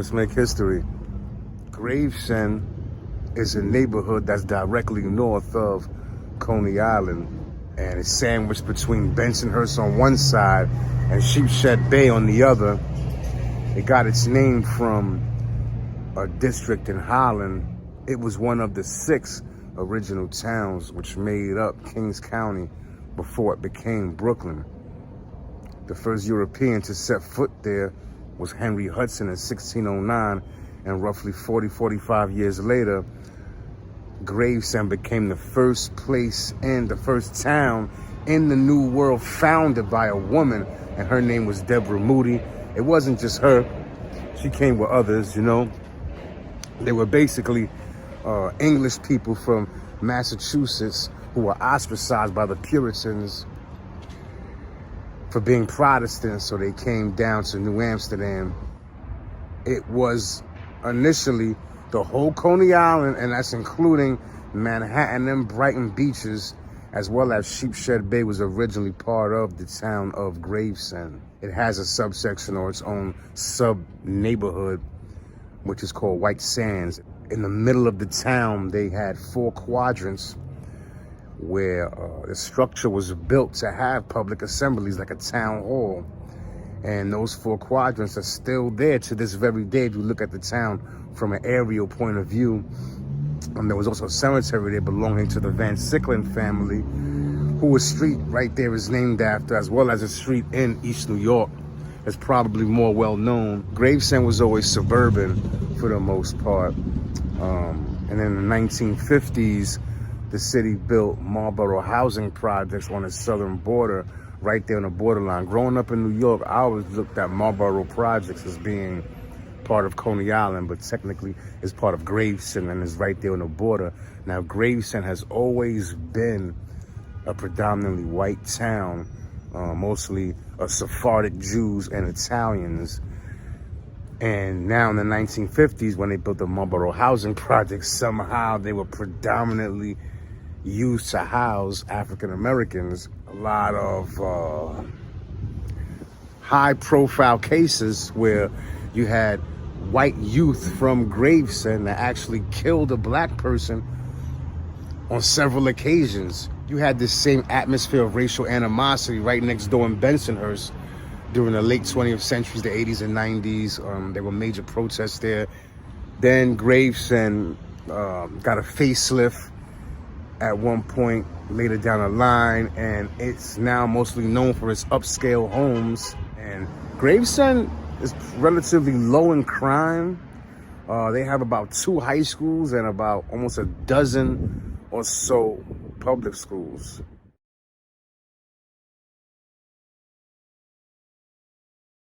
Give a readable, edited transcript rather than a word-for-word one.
Let's make history. Gravesend is a neighborhood that's directly north of Coney Island, and it's sandwiched between Bensonhurst on one side and Sheepshead Bay on the other. It got its name from a district in Holland. It was one of the 6 original towns which made up Kings County before it became Brooklyn. The first European to set foot there was Henry Hudson in 1609, and roughly 45 years later, Gravesend became the first place and the first town in the New World founded by a woman, and her name was Deborah Moody. It wasn't just her. She came with others, you know. They were basically English people from Massachusetts who were ostracized by the Puritans for being Protestants, so they came down to New Amsterdam. It was initially the whole Coney Island, and that's including Manhattan and Brighton beaches, as well as Sheepshead Bay was originally part of the town of Gravesend. It has a subsection or its own sub-neighborhood, which is called White Sands. In the middle of the town, they had 4 quadrants where the structure was built to have public assemblies like a town hall. And those 4 quadrants are still there to this very day if you look at the town from an aerial point of view. There was also a cemetery there belonging to the Van Sicklen family, who a street right there is named after, as well as a street in East New York that's probably more well known. Gravesend was always suburban for the most part. And in the 1950s, the city built Marlboro housing projects on the southern border, right there on the borderline. Growing up in New York, I always looked at Marlboro projects as being part of Coney Island, but technically it's part of Gravesend and is right there on the border. Now, Gravesend has always been a predominantly white town, mostly Sephardic Jews and Italians. And now in the 1950s, when they built the Marlboro housing project, somehow they were predominantly used to house African Americans. A lot of high-profile cases where you had white youth from Gravesend that actually killed a black person on several occasions. You had this same atmosphere of racial animosity right next door in Bensonhurst during the late 20th century, the 80s and 90s. There were major protests there. Then Gravesend got a facelift at one point later down the line, and it's now mostly known for its upscale homes. And Gravesend is relatively low in crime. They have about 2 high schools and about almost a dozen or so public schools.